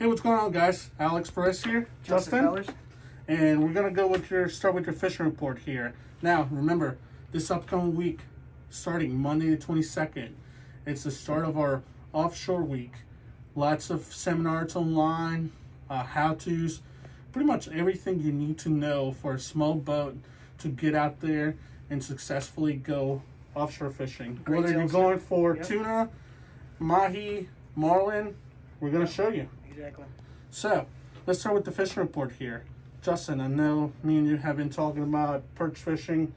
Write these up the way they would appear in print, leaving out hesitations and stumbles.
Hey, what's going on, guys? Alex Perez here, Justin, and we're gonna start with your fishing report here. Now, remember, this upcoming week, starting Monday the 22nd, it's the start of our offshore week. Lots of seminars online, how-tos, pretty much everything you need to know for a small boat to get out there and successfully go offshore fishing. Whether you're going for tuna, mahi, marlin, we're gonna show you. Exactly. So, let's start with the fishing report here. Justin, I know me and you have been talking about perch fishing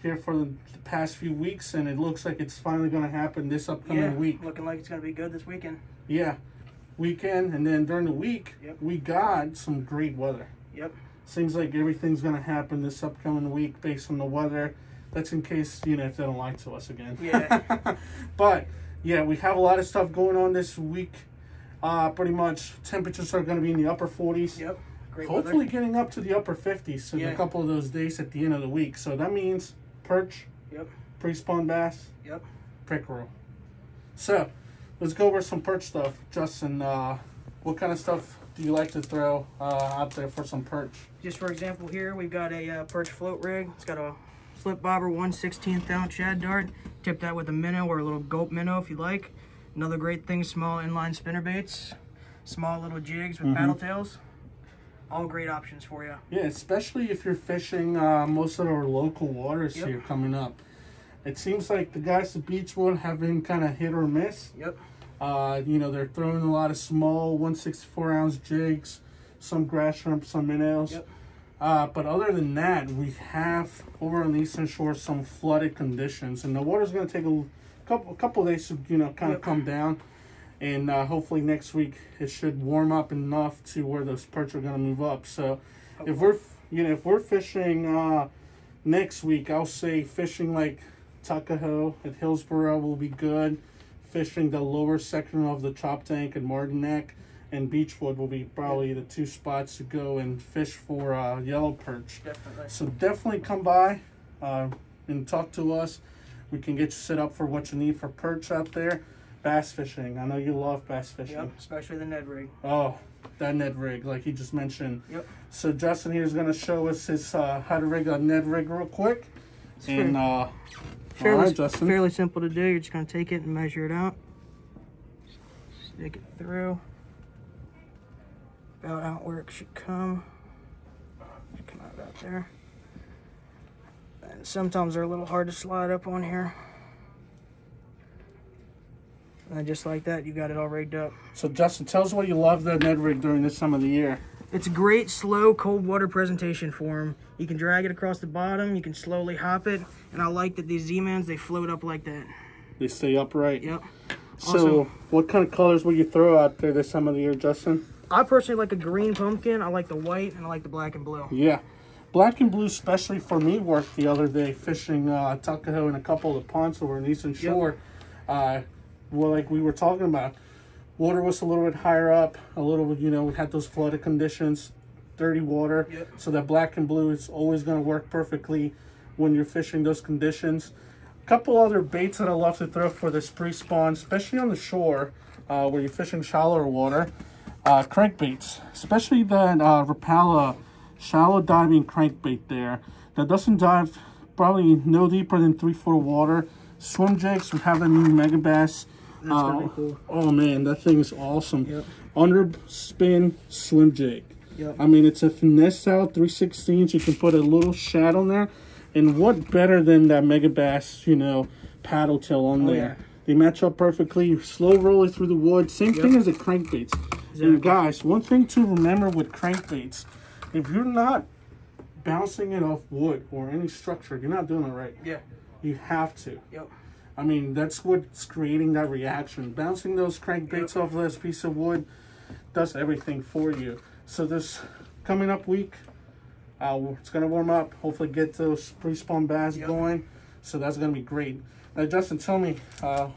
here for the past few weeks, and it looks like it's finally going to happen this upcoming week. Looking like it's going to be good this weekend. Yeah, weekend, and then during the week, we got some great weather. Seems like everything's going to happen this upcoming week based on the weather. That's in case, if they don't lie to us again. But, yeah, we have a lot of stuff going on this week. Pretty much temperatures are going to be in the upper 40s. Great hopefully weather. getting up to the upper 50s in a couple of those days at the end of the week. So that means perch, pre-spawn bass, pickerel. So let's go over some perch stuff. Justin, what kind of stuff do you like to throw out there for some perch? Just for example here, we've got a perch float rig. It's got a slip bobber 1/16 ounce shad dart. Tip that with a minnow or a little gulp minnow if you like. Another great thing, small inline spinner baits, small little jigs with paddle tails. All great options for you. Yeah, especially if you're fishing most of our local waters here coming up. It seems like the guys at Beachwood have been kind of hit or miss. They're throwing a lot of small 1/64 ounce jigs, some grass shrimp, some minnows. But other than that, we have over on the Eastern Shore some flooded conditions, and the water's going to take a couple of days to kind of come down, and hopefully next week it should warm up enough to where those perch are going to move up. So if we're fishing next week, I'll say fishing like Tuckahoe at Hillsborough will be good. Fishing the lower section of the Chop Tank and Martin Neck and Beachwood will be probably the two spots to go and fish for yellow perch. So definitely come by and talk to us. We can get you set up for what you need for perch out there. Bass fishing. I know you love bass fishing. Especially the Ned rig. Oh, that Ned rig, like he just mentioned. So Justin here is going to show us his how to rig a Ned rig real quick. And fairly simple to do. You're just going to take it and measure it out. Stick it through. About out where it should come. Should come out about there. And sometimes they're a little hard to slide up on here. And just like that, you got it all rigged up. So Justin, tell us what you love the Ned rig during this time of the year. It's a great slow cold water presentation for them. You can drag it across the bottom, you can slowly hop it, and I like that these Z-Mans, they float up like that. They stay upright. So also, what kind of colors will you throw out there this time of the year, Justin? I personally like a green pumpkin, I like the white, and I like the black and blue. Yeah. Black and blue, especially for me, worked the other day fishing Tuckahoe and a couple of the ponds over in Eastern Shore. Well, like we were talking about, water was a little bit higher up, we had those flooded conditions, dirty water. So that black and blue is always going to work perfectly when you're fishing those conditions. A couple other baits that I love to throw for this pre-spawn, especially on the shore where you're fishing shallower water, crankbaits, especially the Rapala shallow diving crankbait there that doesn't dive probably no deeper than 3 foot of water. Swim jigs, we have the new Mega Bass. That's gonna be cool. Oh man, that thing is awesome. Under spin swim jig. I mean, it's a finesse out 3/16. You can put a little shad on there, and what better than that Mega Bass, paddle tail on there? They match up perfectly. You slow roll it through the wood. Same thing as the crankbaits. And guys, one thing to remember with crankbaits, if you're not bouncing it off wood or any structure, you're not doing it right. You have to. I mean, that's what's creating that reaction. Bouncing those crankbaits off this piece of wood does everything for you. So this coming up week, it's going to warm up. Hopefully get those pre-spawn bass going. So that's going to be great. Now, Justin, tell me a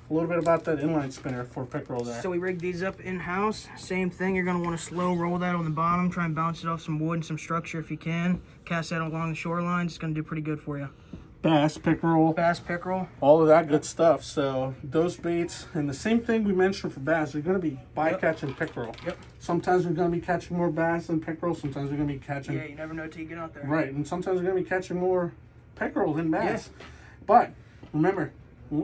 little bit about that inline spinner for pickerel there. So we rigged these up in-house. Same thing. You're going to want to slow roll that on the bottom. Try and bounce it off some wood and some structure if you can. Cast that along the shoreline. It's going to do pretty good for you. bass, pickerel, all of that good stuff. So those baits, and the same thing we mentioned for bass, you're going to be bycatching pickerel. Sometimes you're going to be catching more bass than pickerel. Sometimes you're going to be catching... Yeah, you never know till you get out there. Right, and sometimes you're going to be catching more pickerel than bass. But remember,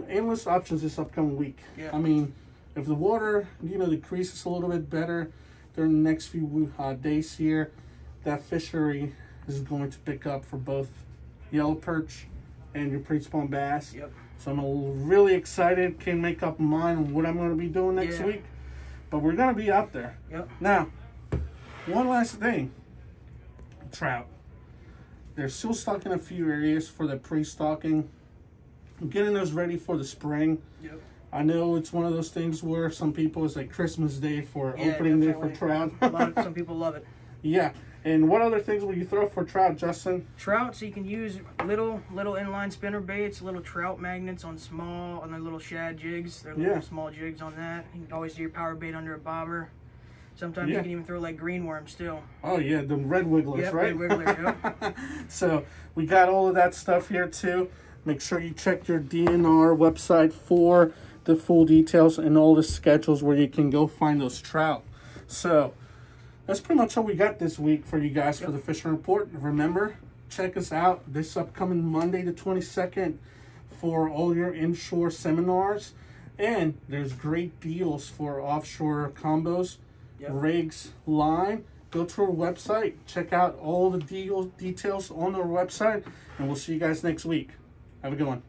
endless options this upcoming week. I mean, if the water, decreases a little bit better during the next few days here, that fishery is going to pick up for both yellow perch and your pre-spawn bass. So I'm really excited. Can't make up my mind on what I'm going to be doing next week. But we're going to be out there. Now, one last thing. Trout. They're still stuck in a few areas for the pre-stocking. I'm getting those ready for the spring. I know it's one of those things where some people, it's like Christmas Day for opening day for trout. Some people love it. Yeah. And what other things will you throw for trout, Justin? Trout, so you can use little inline spinner baits, little trout magnets on the little shad jigs. They're little small jigs on that. You can always do your power bait under a bobber. Sometimes you can even throw like green worms still. Oh yeah, the red wigglers, right? Red wigglers, So we got all of that stuff here too. Make sure you check your DNR website for the full details and all the schedules where you can go find those trout. So that's pretty much all we got this week for you guys for the Fishing Report. Remember, check us out this upcoming Monday the 22nd for all your inshore seminars. And there's great deals for offshore combos, rigs, line. Go to our website. Check out all the details on our website. And we'll see you guys next week. Have a good one.